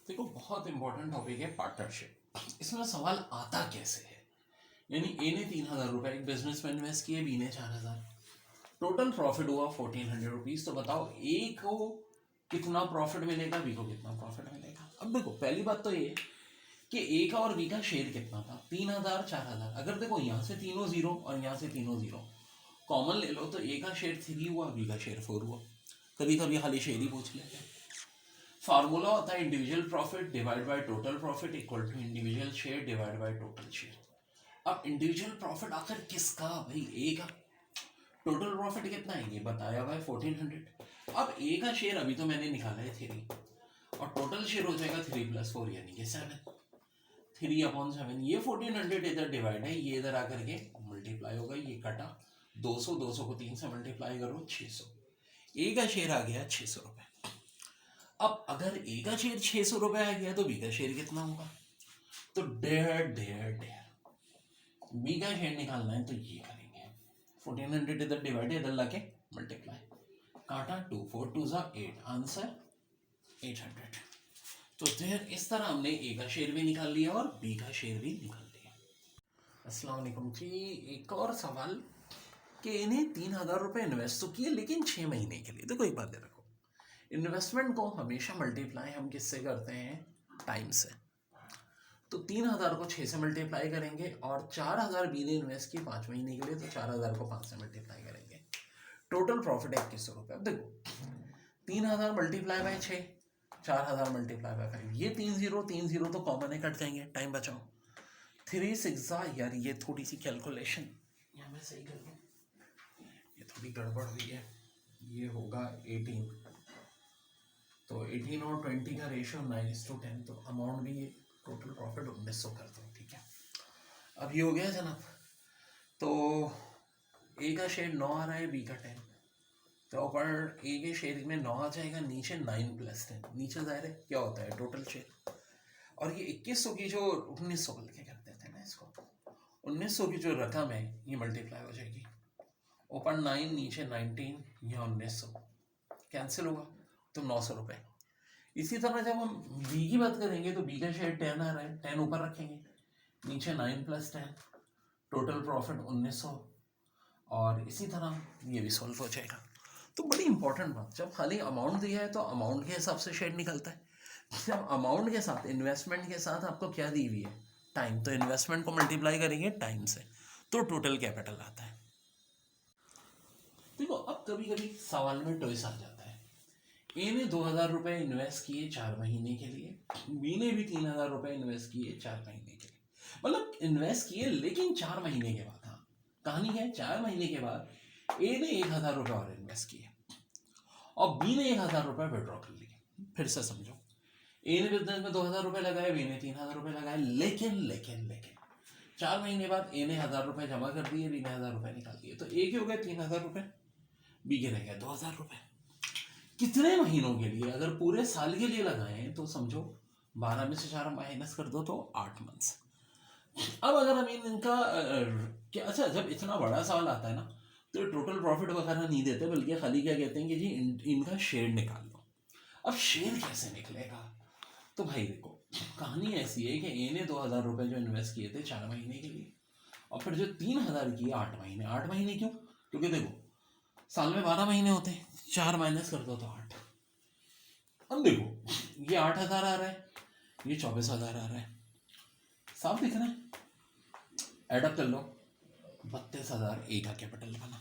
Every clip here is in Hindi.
देखो बहुत इंपॉर्टेंट टॉपिक है पार्टनरशिप। इसमें सवाल आता कैसे है, यानी ए ने 3,000 रुपए एक बिजनेस में इन्वेस्ट किए, बी ने 4,000, टोटल प्रॉफिट हुआ 1,400 रुपीज। तो बताओ ए को कितना प्रॉफिट मिलेगा, बी को कितना प्रॉफिट मिलेगा। अब देखो पहली बात तो ये है कि ए का और बी का शेयर कितना था, 3,000 4,000। अगर देखो यहाँ से तीनों जीरो और यहाँ से तीनों जीरो कॉमन ले लो तो ए का शेयर 3 हुआ, बी का शेयर 4 हुआ। कभी कभी खाली शेयर ही पूछ लेते हैं। फार्मूला होता है individual profit divide by total profit equal to individual share divide by total share. अब इंडिविजुअल प्रॉफिट आखिर किसका, भाई ए का। टोटल प्रॉफिट कितना है ये बताया हुआ है 1,400। अब ए का शेयर अभी तो मैंने निकाला है 3 और टोटल शेयर हो जाएगा 3 + 4 यानी कि 7। 3/7 ये 1,400 इधर डिवाइड है, ये इधर आकर के मल्टीप्लाई होगा, ये कटा 200, 200 को 3 से मल्टीप्लाई करो 600। ए का शेयर आ गया 600 रुपए। अब अगर ए का शेयर 600 रुपए आ गया तो बी का शेयर कितना होगा, तो डेढ़ डेढ़ डेढ़ बी का शेयर निकालना है तो ये करेंगे 1,400 इधर डिवाइड इधर लाके मल्टीप्लाई, काटा 2 4 2 8, आंसर 800। तो फिर इस तरह हमने ए का शेयर भी निकाल लिया और बी का शेयर भी निकाल लिया। अस्सलाम वालेकुम जी। एक और सवाल कि इन्हें 3,000 रुपए इन्वेस्ट तो किए लेकिन 6 महीने के लिए। देखो एक बात रखो, इन्वेस्टमेंट को हमेशा मल्टीप्लाई हम किससे करते हैं, टाइम से। तो 3,000 को 6 से मल्टीप्लाई करेंगे और 4,000 बी ने इन्वेस्ट किए 5 महीने के लिए, तो 4,000 को 5 से मल्टीप्लाई करेंगे। टोटल प्रॉफिट है 2100 रुपये। अब देखो 3,000 मल्टीप्लाई बाय 6, 4,000 मल्टीप्लाई बाय 5, ये 3 0 तो कॉमन है, कट जाएंगे, टाइम बचाओ। 3 6 यार ये थोड़ी सी कैलकुलेशन यहाँ मैं सही कर दूँ, ये थोड़ी गड़बड़ हुई है। ये होगा 18, तो 18 और 20 का रेशियो 9:10, तो अमाउंट भी टोटल प्रॉफिट 1,900 कर दो, ठीक है। अब ये हो गया जनाब। तो ए का शेयर 9 आ रहा है, बी का 10, तो ऊपर ए के शेयर में 9 आ जाएगा, नीचे 9 + 10, नीचे जाहिर है क्या होता है टोटल शेयर। और ये 2100 की जो 1,900 बल्कि के करते थे ना इसको, 1,900 की जो रकम है ये मल्टीप्लाई हो जाएगी, ऊपर 9 नीचे 19, यहाँ 1,900 कैंसिल होगा तो 900 रुपये। इसी तरह जब हम बी की बात करेंगे तो बी का शेयर 10 आ रहा है, 10 ऊपर रखेंगे, नीचे 9 + 10, टोटल प्रॉफिट 1,900। और इसी तरह ये भी सॉल्व हो जाएगा। तो बड़ी इंपॉर्टेंट बात, जब खाली अमाउंट दिया है तो अमाउंट के हिसाब से शेयर निकलता है। जब अमाउंट के साथ इन्वेस्टमेंट के साथ आपको क्या दी हुई है, टाइम, तो इन्वेस्टमेंट को मल्टीप्लाई करेंगे टाइम से तो टोटल कैपिटल आता है। देखो अब कभी कभी सवाल में ट्विस्ट आ जाता है। ए ने 2,000 रुपये इन्वेस्ट किए 4 महीने के लिए, बी ने भी 3,000 रुपये इन्वेस्ट किए 4 महीने के लिए। मतलब इन्वेस्ट किए लेकिन 4 महीने के बाद। हाँ, कहानी है 4 महीने के बाद ए ने 1,000 रुपये और इन्वेस्ट किए और बी ने 1,000 रुपये विड्रॉ कर लिए। फिर से समझो, ए ने बिजनेस में 2,000 रुपये लगाए, बी ने 3,000 रुपये लगाए, लेकिन लेकिन लेकिन 4 महीने बाद ए ने 1,000 रुपये जमा कर दिए, बी ने 1,000 रुपये निकाल दिए, तो ए के हो गए 3,000 रुपये, बी के रह गए 2,000 रुपये। कितने महीनों के लिए, अगर पूरे साल के लिए लगाएं तो समझो 12 में से 4 माइनस कर दो तो 8 मंथ्स। अब अगर हम इनका क्या, अच्छा जब इतना बड़ा सवाल आता है ना तो टोटल प्रॉफिट वगैरह नहीं देते, बल्कि खाली क्या कहते हैं कि जी इनका शेयर निकाल लो। अब शेयर कैसे निकलेगा, तो भाई देखो कहानी ऐसी है कि ए ने 2,000 रुपये जो इन्वेस्ट किए थे 4 महीने के लिए, और फिर जो 3,000 किए 8 महीने। 8 महीने क्यों, क्योंकि देखो साल में 12 महीने होते हैं, 4 माइनस कर दो तो 8। अब देखो ये 8,000 आ रहा है, ये 24,000 आ रहा है, साफ दिख रहा है, एडअप कर लो, 32,000 ए का कैपिटल बना।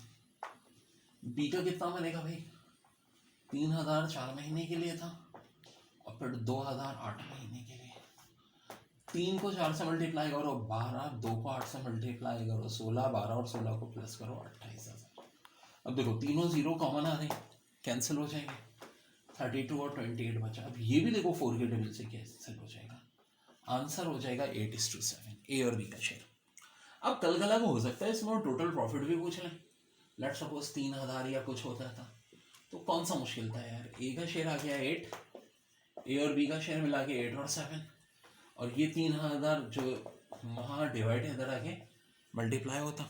बी का कितना बनेगा भाई, 3,000 4 महीने के लिए था और फिर 2,000 8 महीने के लिए। 3 को 4 से मल्टीप्लाई करो 12, 2 को 8 से मल्टीप्लाई करो 16, 12 और 16 को प्लस करो 28,000। अब देखो तीनों जीरो कॉमन आ रहे हैं, कैंसिल हो जाएंगे, 32 और 28 बचा। अब ये भी देखो 4 के टेबल से कैंसिल हो जाएगा, आंसर हो जाएगा 8:7, ए और बी का शेयर। अब कल कला को हो सकता है इसमें टोटल प्रॉफिट भी पूछ लें, लेट सपोज 3,000 या कुछ होता था, तो कौन सा मुश्किल था यार। ए का शेयर आ गया 8, ए और बी का शेयर मिला के 8 और 7, और ये 3,000 जो वहाँ डिवाइड इधर आके मल्टीप्लाई होता,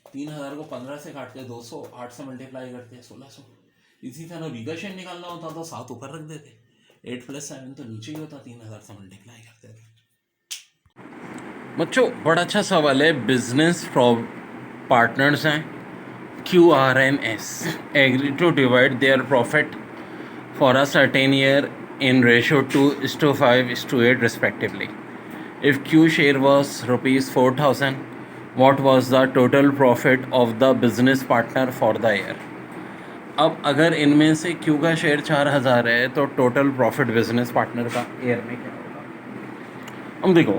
3,000 को 15 से काटते 200, 8 से मल्टीप्लाई करते 1,600। इसी तरह बी का शेयर निकालना होता तो 7 ऊपर रख देते, 8 + 7 तो नीचे ही होता, 3000 से मल्टीप्लाई करते थे। बच्चों बड़ा अच्छा सवाल है। बिजनेस पार्टनर्स हैं QRNS agree to divide their profit for a certain year in ratio 2:5:8 respectively. If Q share was rupees 4,000, what was the total profit of the business partner for the year? अब अगर इनमें से Q का शेयर 4,000 है तो टोटल प्रॉफिट बिजनेस पार्टनर का ईयर में क्या होगा? अब देखो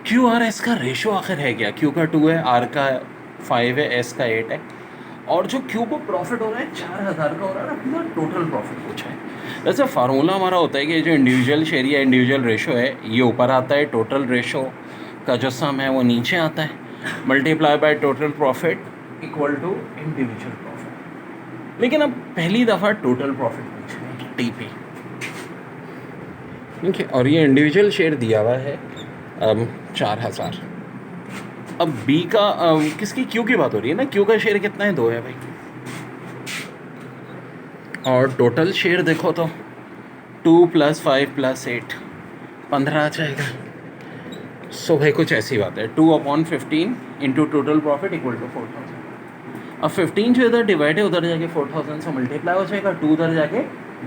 QRS का रेशो आखिर है क्या? Q का 2 है, R का 5 है, S का 8 है, और जो Q को प्रॉफिट हो रहा है 4,000 का हो रहा है ना, पूरा टोटल प्रॉफिट पूछा है। वैसे फार्मूला हमारा होता है कि जो इंडिविजुअल शेयर या इंडिविजुअल रेशो है ये ऊपर आता है, टोटल रेशो का जो सम है वो नीचे आता है, multiply by total profit equal to individual profit. लेकिन अब पहली दफ़ा टोटल प्रॉफिट पूछ रहे हैं TP, ठीक है, और ये इंडिविजुअल शेयर दिया हुआ है 4,000। अब B का किसकी Q की बात हो रही है ना, Q का शेयर कितना है? 2 है भाई, और टोटल शेयर देखो तो 2 + 5 + 8 15 आ जाएगा। सो भाई कुछ ऐसी बात है, 2/15 into total profit equal to 4,000। अब 15 जो इधर डिवाइड है उधर जाके 4,000 से मल्टीप्लाई हो जाएगा, 2 उधर जाके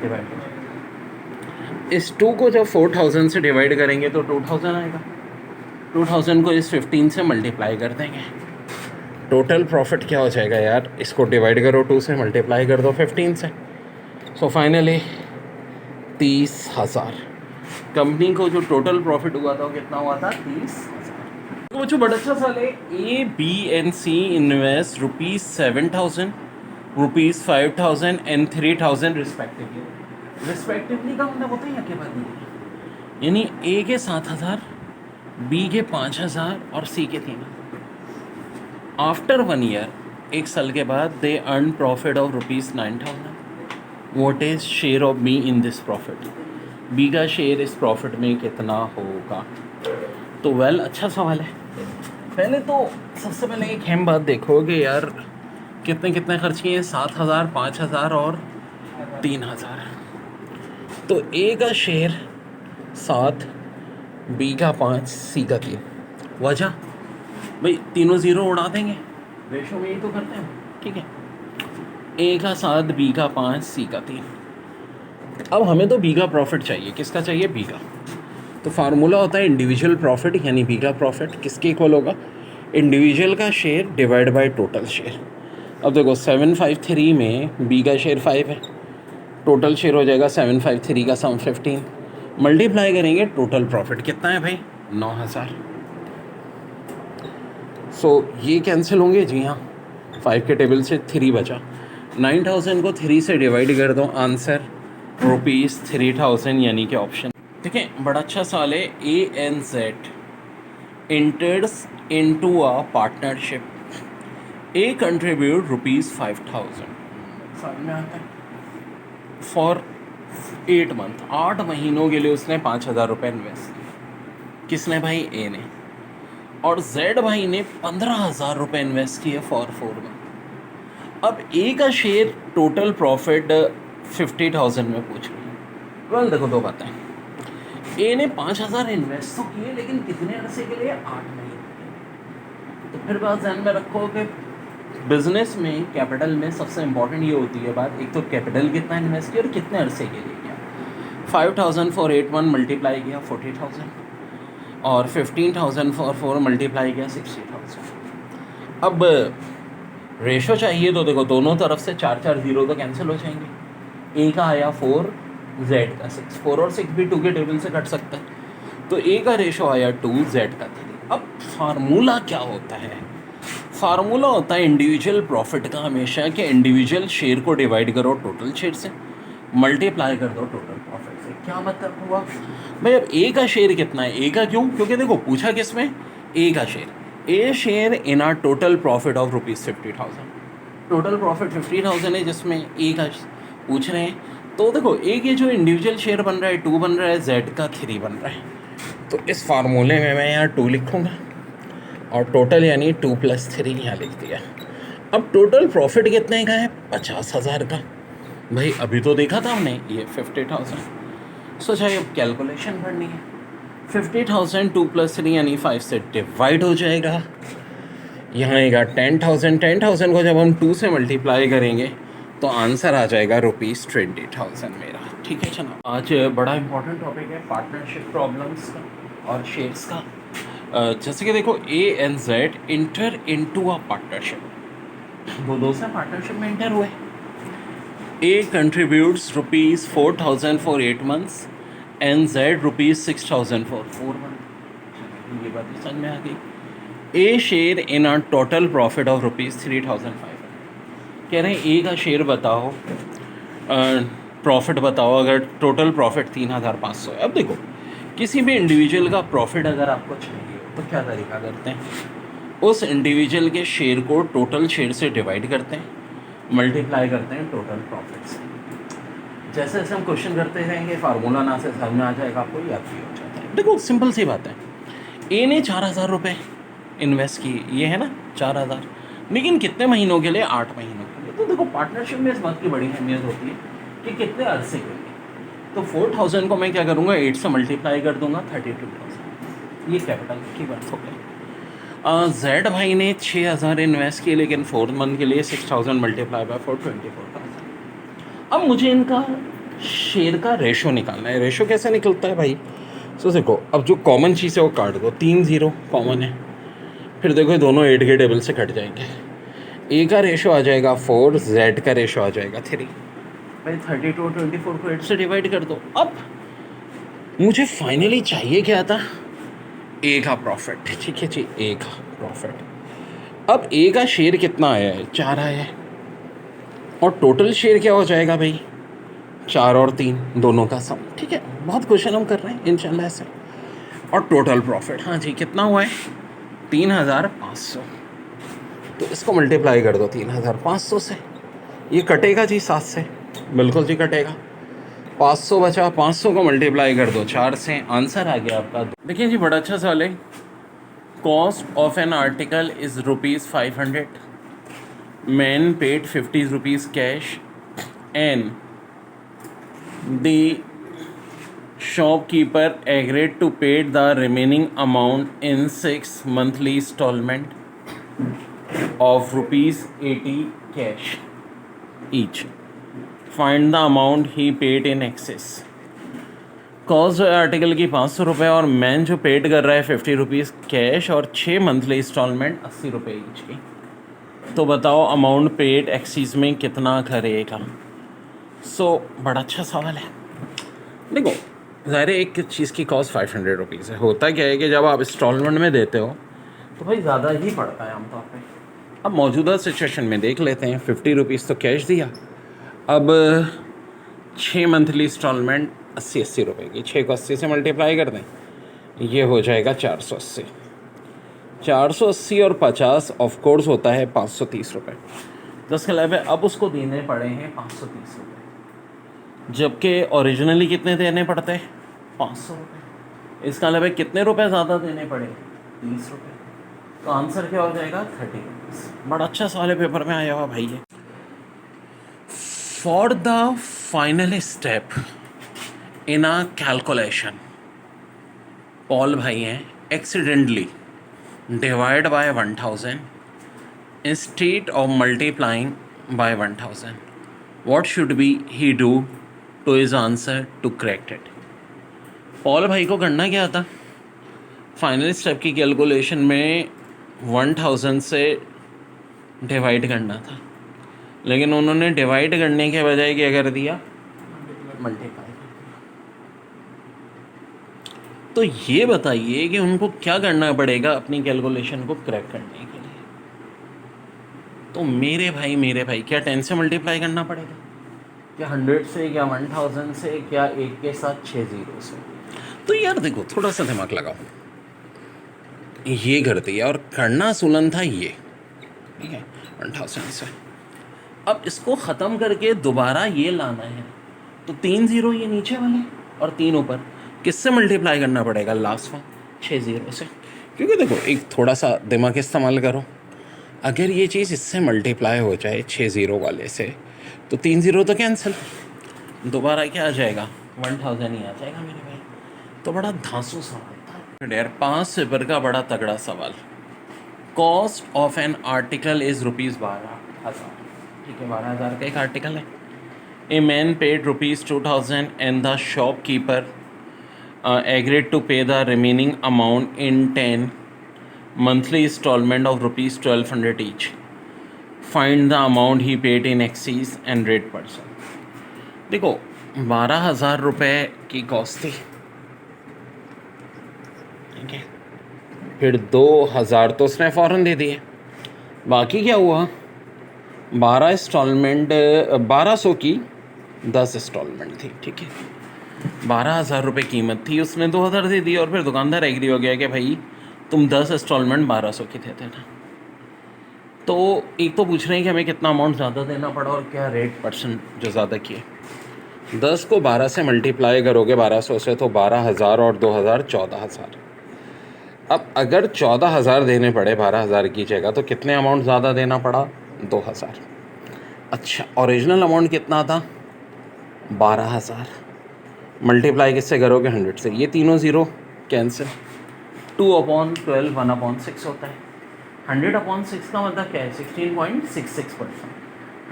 डिवाइड हो जाएगा। इस 2 को जब 4,000 से डिवाइड करेंगे तो 2,000 आएगा, 2,000 को इस 15 से मल्टीप्लाई कर देंगे, टोटल प्रॉफिट क्या हो जाएगा यार? इसको डिवाइड करो 2 से, मल्टीप्लाई कर दो 15 से, सो फाइनली 30,000। कंपनी को जो टोटल प्रॉफिट हुआ था वो कितना हुआ था? 30,000। तो बच्चों बड़ा अच्छा सवाल है। A, B and C invest ₹7,000, ₹5,000 and 3,000 respectively का मतलब होता है क्या बात नहीं, यानी A के 7,000, B के 5,000 और C के 3,000। आफ्टर 1 ईयर, 1 साल के बाद, they earn profit of ₹9,000। What is share of B in this profit? B का शेयर इस प्रॉफिट में कितना होगा? तो वेल अच्छा सवाल है। पहले तो सबसे पहले एक अहम बात देखो कि यार कितने कितने खर्च किए हैं, 7,000, 5,000 और 3,000। तो ए का शेयर 7, बी का 5, सी का 3। वजह भाई तीनों ज़ीरो उड़ा देंगे, रेशो में यही तो करते हैं, ठीक है। ए का 7, बी का 5, सी का 3। अब हमें तो बी का प्रॉफिट चाहिए। किसका चाहिए? बी का। तो फार्मूला होता है इंडिविजुअल प्रॉफिट, यानी बी का प्रॉफिट किसके इक्वल होगा? इंडिविजुअल का share divide by total share. अब देखो 753 में बी का शेयर 5 है, टोटल शेयर हो जाएगा 753 का सम 15, मल्टीप्लाई करेंगे टोटल प्रॉफिट कितना है भाई? 9,000। सो ये कैंसिल होंगे, जी हाँ, 5 के टेबल से 3 बचा, 9,000 को 3 से डिवाइड कर दो, आंसर ₹3,000, यानी कि ऑप्शन। ठीक है, बड़ा अच्छा सवाल है। ANZ enters into a partnership. A contribute ₹5,000 साल में आता है फॉर 8 मंथ, 8 महीनों के लिए उसने 5,000 रुपये इन्वेस्ट किए। किसने भाई? ए ने। और Z भाई ने 15,000 रुपये इन्वेस्ट किए फॉर 4 मंथ। अब ए का शेयर टोटल प्रॉफिट 50,000 में पूछ रही है। वेल देखो दो बातें, ए ने 5,000 इन्वेस्ट तो किए, लेकिन कितने अरसे के लिए? 8 महीने। तो फिर बात ध्यान में रखो कि बिजनेस में, कैपिटल में सबसे इंपॉर्टेंट ये होती है बात, एक तो कैपिटल कितना इन्वेस्ट किया और कितने अरसे के लिए किया। 5,000 फॉर 8 मंथ मल्टीप्लाई किया 40,000, और 15,000 फॉर 4 मल्टीप्लाई किया 60,000। अब रेशो चाहिए तो देखो दोनों तरफ से 4 जीरो तो कैंसिल हो जाएंगे। ए का आया 4, जेड का 6, 4 और 6 भी 2 के टेबल से कट सकता है। तो ए का रेशो आया 2, जेड का 3। अब फार्मूला क्या होता है? फार्मूला होता है इंडिविजुअल प्रॉफिट का हमेशा, कि इंडिविजुअल शेयर को डिवाइड करो टोटल शेयर से, मल्टीप्लाई कर दो टोटल प्रॉफिट से। क्या मतलब हुआ भाई? अब ए का शेयर कितना है? ए का क्यों? क्योंकि देखो पूछा किस में? ए का share. A share in are total profit of ₹50,000। Total profit 50,000 है जिसमें ए का पूछ रहे हैं। तो देखो ए के जो इंडिविजुअल शेयर बन रहा है 2 बन रहा है, जेड का 3 बन रहा है। तो इस फार्मूले में मैं यहाँ 2 लिखूँगा और टोटल यानी 2 + 3 यहाँ लिख दिया। अब टोटल प्रॉफिट कितने का है? 50,000 का। भाई अभी तो देखा था हमने ये 50,000। सोचा ये कैलकुलेशन करनी है। 50,000 2 + 3 यानी 5 से डिवाइड हो जाएगा। यहाँ आएगा 10,000। 10,000 को जब हम 2 से मल्टीप्लाई करेंगे तो आंसर आ जाएगा ₹20,000 मेरा। ठीक है जनाब, आज बड़ा इंपॉर्टेंट टॉपिक है पार्टनरशिप प्रॉब्लम्स का और शेयर्स का। जैसे कि देखो A and Z enter into a partnership. वो दोस्त पार्टनरशिप में इंटर हुए। A contributes ₹4,000 for 8 months and Z ₹6,000 for 4 month. ये बात समझ में आ गई। A share in a total profit of ₹3,500। कह रहे हैं ए का शेयर बताओ, प्रॉफिट बताओ अगर टोटल प्रॉफिट 3,500 है। अब देखो किसी भी इंडिविजुअल का प्रॉफिट अगर आपको चाहिए तो क्या तरीका करते हैं, उस इंडिविजुअल के शेयर को टोटल शेयर से डिवाइड करते हैं, मल्टीप्लाई करते हैं टोटल प्रॉफिट से। जैसे जैसे हम क्वेश्चन करते रहेंगे फार्मूला ना से समझ में आ जाएगा, आपको याद भी हो जाता है। देखो सिंपल सी बात है, ए ने 4,000 रुपये इन्वेस्ट किए, ये है ना 4,000, लेकिन कितने महीनों के लिए? 8 महीनों के लिए। तो देखो पार्टनरशिप में इस बात की बड़ी अहमियत होती है कि कितने अरसे के लिए। तो 4,000 को मैं क्या करूँगा, 8 से मल्टीप्लाई कर दूंगा 32,000। ये कैपिटल की बात हो गई। जेड भाई ने 6,000 इन्वेस्ट किए, लेकिन 4 मंथ के लिए 6,000 मल्टीप्लाई बाय 4 24,000। अब मुझे इनका शेयर का रेशो निकालना है। रेशो कैसे निकलता है भाई? सो देखो, अब जो कॉमन चीज़ है वो काट दो। 3 0 कॉमन है, फिर देखो ये दोनों 8 के टेबल से कट जाएंगे। ए का रेशो आ जाएगा 4, जेड का रेशो आ जाएगा 3। भाई 32 और 24 को 8 से डिवाइड कर दो। अब मुझे फाइनली चाहिए क्या था? ए का प्रॉफिट। ठीक है जी, ए का प्रॉफिट। अब ए का शेयर कितना आया है? 4 आया है। और टोटल शेयर क्या हो जाएगा भाई? 4 और 3 दोनों का सम। ठीक है, बहुत क्वेश्चन हम कर रहे हैं इंशाल्लाह से। और टोटल प्रॉफिट, हाँ जी, कितना हुआ है? 3,500। तो इसको मल्टीप्लाई कर दो 3,500 से। ये कटेगा जी 7 से, बिल्कुल जी कटेगा। 500 बचा, 500 को मल्टीप्लाई कर दो 4 से, आंसर आ गया आपका। देखिए जी, बड़ा अच्छा सवाल है। Cost of an article is ₹500। Man paid ₹50 cash and the shopkeeper agreed to pay the remaining amount in 6 monthly installment of ₹80 cash each. Find the amount he paid in excess. Cost जो है आर्टिकल की 500 रुपये और मैन जो पेड कर रहा है ₹50 कैश और 6 मंथली इंस्टॉलमेंट ₹80 ईच की। तो बताओ अमाउंट पेड एक्सीज में कितना करेगा? बड़ा अच्छा सवाल है। देखो ज़ाहिर है एक चीज़ की कॉस्ट ₹500 है। होता क्या है कि जब आप इंस्टॉलमेंट में देते हो तो भाई ज़्यादा ही पड़ता है आमतौर पे। अब मौजूदा सिचुएशन में देख लेते हैं, ₹50 तो कैश दिया, अब 6 मंथली इंस्टॉलमेंट ₹80 की। 6 को 80 से मल्टीप्लाई कर दें, ये हो जाएगा 480। 480 और 50 ऑफ कोर्स होता है ₹530। 10 के अलावा अब उसको देने पड़े हैं ₹530, जबकि ओरिजिनली कितने देने पड़ते हैं? ₹500। इसका अलावा कितने रुपए ज़्यादा देने पड़े? ₹30। तो आंसर क्या हो जाएगा? ₹30। बड़ा अच्छा सवाल है, पेपर में आया हुआ भाई है। For the final step in a calculation, Paul भाई हैं accidentally divide by 1000 instead of multiplying by 1000, what should be he do to his answer to correct it? Paul भाई को करना क्या था? फाइनल स्टेप की कैलकुलेशन में 1000 से डिवाइड करना था, लेकिन उन्होंने डिवाइड करने के बजाय क्या कर दिया? मल्टीप्लाई। तो ये बताइए कि उनको क्या करना पड़ेगा अपनी कैलकुलेशन को करेक्ट करने के लिए? तो मेरे भाई क्या 10 से मल्टीप्लाई करना पड़ेगा? क्या 100 से, क्या 1000 से, क्या 1 के साथ 6 0 से? तो यार देखो थोड़ा सा दिमाग लगाओ, ये कर दिया और करना सुलन था ये, ठीक है, 1000 से। अब इसको ख़त्म करके दोबारा ये लाना है, तो 3 0 ये नीचे वाले और 3 ऊपर, किससे मल्टीप्लाई करना पड़ेगा? लास्ट वन 6 0 से। क्योंकि देखो एक थोड़ा सा दिमाग इस्तेमाल करो, अगर ये चीज़ इससे मल्टीप्लाई हो जाए 6 0 वाले से, तो 3 0 तो कैंसिल, दोबारा क्या आ जाएगा 1000 ही आ जाएगा मेरे भाई। तो बड़ा धांसू सवाल था यार, 5 पेपर का बड़ा तगड़ा सवाल। Cost of an article is ₹12,000, ठीक है 12,000 का एक आर्टिकल है। A man paid ₹2,000 and the shopkeeper agreed to pay the remaining amount in 10 monthly installment of ₹1,200 each. Find the amount he paid in excess and rate %। देखो 12,000 रुपये की कॉस्ट थी, ठीक है, फिर 2,000 तो उसने फ़ौरन दे दिए, बाकी क्या हुआ 12 इंस्टॉलमेंट 1200 की 10 इंस्टॉलमेंट थी, ठीक है 12,000 रुपये कीमत थी, उसने 2,000 दे दी और फिर दुकानदार एग्री हो गया कि भाई तुम 10 इंस्टॉलमेंट 1200 की देते थे। तो एक तो पूछ रहे हैं कि हमें कितना अमाउंट ज़्यादा देना पड़ा और क्या रेट % जो ज़्यादा किए। 10 को 12 से मल्टीप्लाई करोगे 1200 से तो 12,000 और 2,000 14,000। अब अगर 14,000 देने पड़े 12,000 की जगह तो कितने अमाउंट ज़्यादा देना पड़ा 2,000। अच्छा ओरिजिनल अमाउंट कितना था 12,000, मल्टीप्लाई किससे करोगे 100 से, ये तीनों ज़ीरो कैंसिल, 2/12 1/6 होता है। 100/6 का मतलब क्या है 16.66%,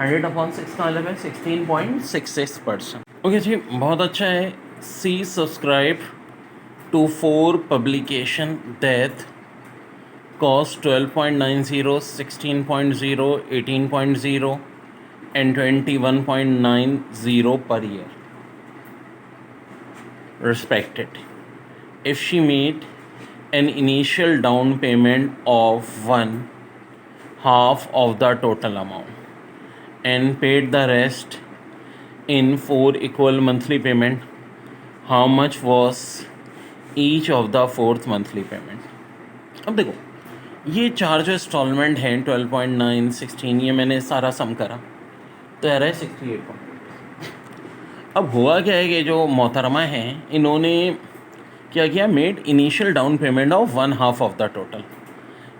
100/6 का मतलब है 16.66%। ओके जी बहुत अच्छा है। C subscribe to 4 publication that cost 12.90, 16.0, 18.0 and 21.90 per year respected. If she made an initial down payment of 1/2 of the total amount and paid the rest in 4 equal monthly payment, how much was each of the 4th monthly payment? अब देखो ये 4 जो इंस्टॉलमेंट हैं 12.9, 16, ये मैंने सारा सम करा तो यार है 68। अब हुआ क्या है कि जो मोहतरमा हैं इन्होंने क्या किया made initial down payment of 1/2 of the total,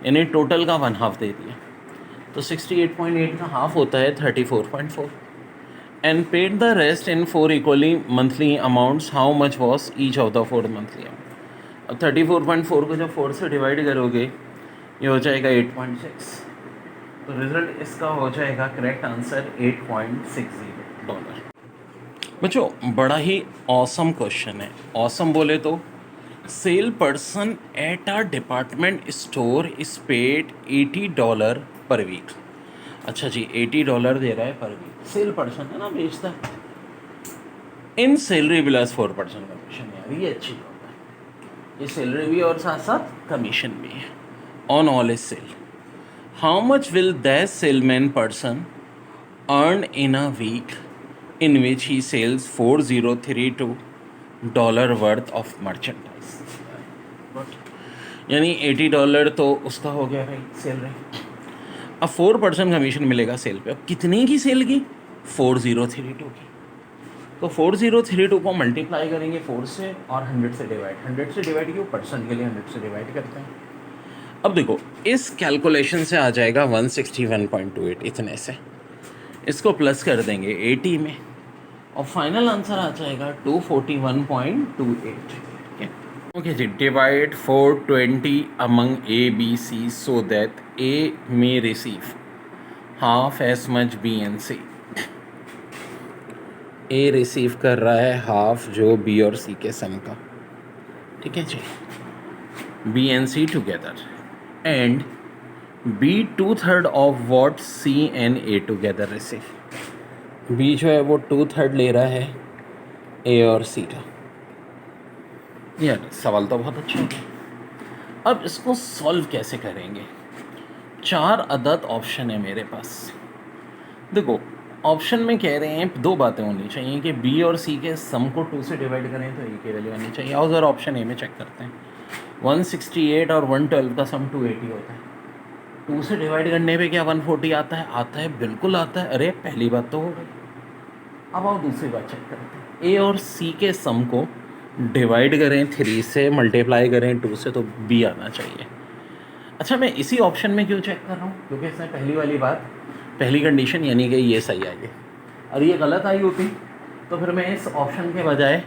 यानी टोटल का 1/2 दे दिया, तो 68.8 का हाफ होता है 34.4 and paid the rest in 4 equally monthly amounts, how much was each of the 4 monthly amount. अब 34.4 को जब 4 से डिवाइड करोगे ये हो जाएगा 8.6, तो रिजल्ट इसका हो जाएगा करेक्ट आंसर $8.60। बच्चों बड़ा ही ऑसम क्वेश्चन है, ऑसम बोले तो sale person at a department store is paid $80 per week. अच्छा जी $80 दे रहा है पर वीक, सेल पर्सन है ना बेचता है, इन सैलरी प्लस 4% कमीशन, यार ये अच्छी बात है, ये सैलरी भी और साथ साथ कमीशन भी है on all is sale. How much will that salesman person earn in a week in which he sells $4,032 worth of merchandise। यानी $80 तो उसका हो गया भाई सेल रही, अब 4% कमीशन मिलेगा सेल पे। अब कितने की सेल की 4032 की, तो 4032 को मल्टीप्लाई करेंगे 4 से और 100 से डिवाइड क्यों परसेंट के लिए 100 से डिवाइड करते हैं। अब देखो इस कैलकुलेशन से आ जाएगा 161.28, इतने से इसको प्लस कर देंगे 80 में और फाइनल आंसर आ जाएगा 241.28। Okay ji divide 420 among A B C so that A may receive half as much B and C. A receive कर रहा है हाफ जो बी और सी के सम का, ठीक है जी, B and C together, and B 2/3 of what C and A together receive. B जो है वो 2/3 ले रहा है ए और सी का। यार सवाल तो बहुत अच्छा है। अब इसको सॉल्व कैसे करेंगे, 4 अदद ऑप्शन है मेरे पास। देखो ऑप्शन में कह रहे हैं 2 बातें होनी चाहिए कि बी और सी के सम को 2 से डिवाइड करें तो ए की वैल्यू आनी चाहिए। आओ ज़रा ऑप्शन ए में चेक करते हैं, 168 और 112 का सम 280 होता है, 2 से डिवाइड करने पे क्या 140 आता है? आता है, बिल्कुल आता है। अरे पहली बात तो हो गई। अब आओ दूसरी बात चेक करते हैं, ए और सी के सम को डिवाइड करें 3 से, मल्टीप्लाई करें 2 से, तो बी आना चाहिए। अच्छा मैं इसी ऑप्शन में क्यों चेक कर रहा हूँ, क्योंकि इसमें पहली वाली बात, पहली कंडीशन यानी कि ये सही आई है। और ये गलत आई होती तो फिर मैं इस ऑप्शन के बजाय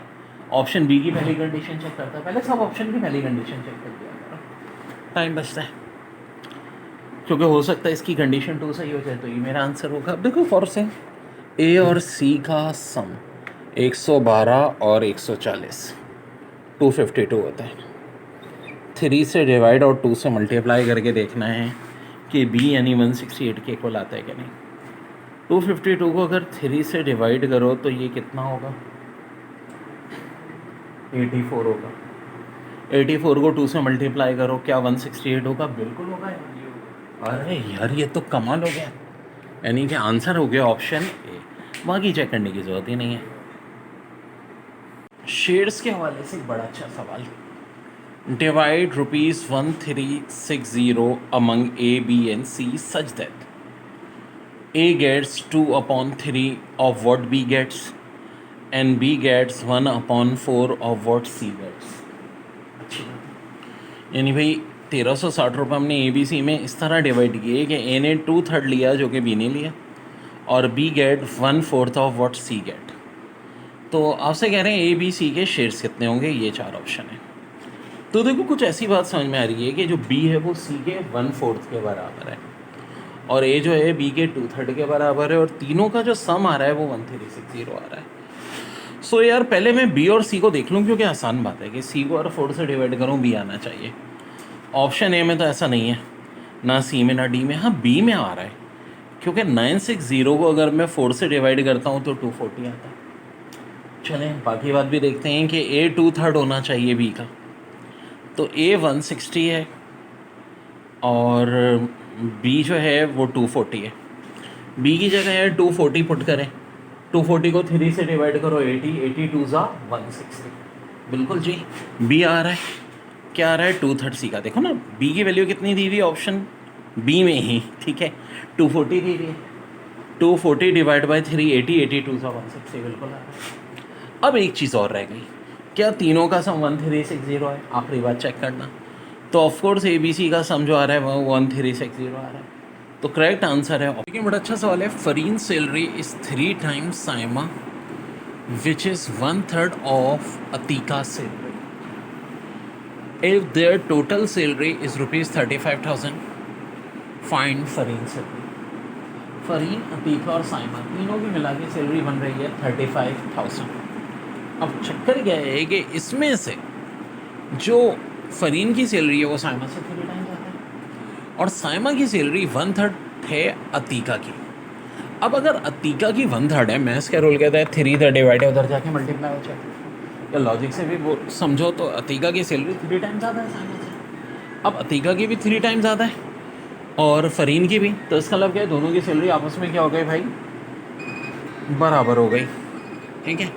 ऑप्शन बी की पहली कंडीशन चेक करता। पहले सब ऑप्शन की पहली कंडीशन चेक कर दिया करो, टाइम बचता है, क्योंकि हो सकता है इसकी कंडीशन 2 सही हो जाए तो ये मेरा आंसर होगा। अब देखो फॉर से ए और सी का सम 112 और 140 252 होता है। 3 से डिवाइड और 2 से मल्टीप्लाई करके देखना है कि बी यानी 168 के इक्वल आता है कि नहीं। 252 को अगर 3 से डिवाइड करो तो ये कितना होगा, 84 होगा। 84 को 2 से मल्टीप्लाई करो, क्या 168 होगा? बिल्कुल होगा यार। अरे यार ये तो कमाल हो गया, यानी कि आंसर हो गया ऑप्शन ए। बाकी चेक करने की ज़रूरत ही नहीं है। शेयर्स के हवाले से एक बड़ा अच्छा सवाल, divide ₹1360 among A, B and C such that A gets 2/3 of what B gets and B gets 1/4 of what C gets। अच्छी बात, यानी भाई 1360 रुपये हमने ए बी सी में इस तरह डिवाइड किए कि ए ने 2/3 लिया जो कि बी ने लिया, और B get 1/4 of what C get. तो आपसे कह रहे हैं ए बी सी के शेयर्स कितने होंगे, ये 4 ऑप्शन है। तो देखो कुछ ऐसी बात समझ में आ रही है कि जो बी है वो सी के 1/4 के बराबर है, और ए जो है बी के 2/3 के बराबर है, और तीनों का जो सम आ रहा है वो 1360 आ रहा है। सो यार पहले मैं बी और सी को देख लूँ, क्योंकि आसान बात है कि सी को अगर 4 से डिवाइड करूँ बी आना चाहिए। ऑप्शन ए में तो ऐसा नहीं है, ना सी में ना डी में। हाँ बी में आ रहा है, क्योंकि 960 को अगर मैं 4 से डिवाइड करता हूँ तो 240 आता है। चलें बाकी बात भी देखते हैं कि ए 2/3 होना चाहिए बी का, तो ए 160 है और बी जो है वो 240 है। बी की जगह है 240 पुट करें, 240 को 3 से डिवाइड करो 80, 82 ज़ा 160। बिल्कुल जी बी आ रहा है। क्या आ रहा है? 2/3 सी का। देखो ना बी की वैल्यू कितनी दी हुई ऑप्शन बी में ही, ठीक है 240 दी हुई है। 240 डिवाइड बाई 3 80, 82 ज़ा 160 बिल्कुल आ रहा है। अब एक चीज़ और रह गई, क्या तीनों का सम 1360 है? आखिरी बात चेक करना। तो ऑफकोर्स ए बी सी का सम जो आ रहा है वो 1360 आ रहा है, तो करेक्ट आंसर है। लेकिन बड़ा अच्छा सवाल है, Fareen salary is 3 times Saima which is 1/3 of Atika salary. If their total salary is ₹35,000 find Fareen salary. Fareen, Atika और साइमा तीनों की मिला के सैलरी बन रही है 35,000। अब चक्कर क्या है कि इसमें से जो फरीन की सैलरी है वो साइमा से 3 टाइम ज़्यादा है, और साइमा की सैलरी 1/3 है अतीका की। अब अगर अतीका की 1/3 है, मैथ्स का रूल कहता है 3 इधर डिवाइड है उधर जाके मल्टीप्लाई हो जाए, या लॉजिक से भी वो समझो तो अतीका की सैलरी 3 टाइम ज़्यादा है साइमा से। अब अतीका की भी 3 टाइम ज़्यादा है और फरीन की भी, तो इसका मतलब क्या है, दोनों की सैलरी आपस में क्या हो गई भाई, बराबर हो गई। ठीक है,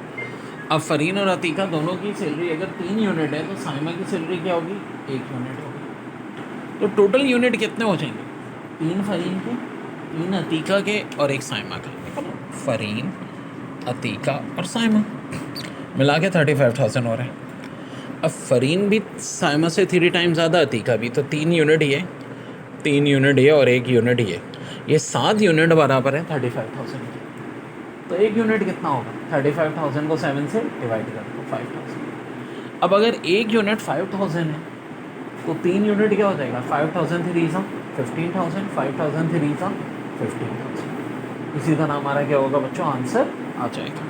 अब फरीन और अतीका दोनों की सैलरी अगर 3 यूनिट है तो साइमा की सैलरी क्या होगी, 1 यूनिट होगी। तो टोटल यूनिट कितने हो जाएंगे, 3 फरीन के, 3 अतीका के और 1 साइमा का। देखो ना, फरीन, अतीका और साइमा मिला के 35,000 हो रहा है। अब फरीन भी साइमा से 3 टाइम ज़्यादा, अतीका भी, तो 3 यूनिट ही है, 3 यूनिट ही है और 1 यूनिट ही है, ये 7 यूनिट बराबर है 35,000 की। तो 1 यूनिट कितना होगा, 35,000 को 7 से डिवाइड कर दो 5,000। अब अगर 1 यूनिट 5,000 है तो 3 यूनिट क्या हो जाएगा, 5,000 3 सा 15,000, 5,000 3 सा 15,000। इसी तरह हमारा क्या होगा बच्चों, आंसर आ जाएगा।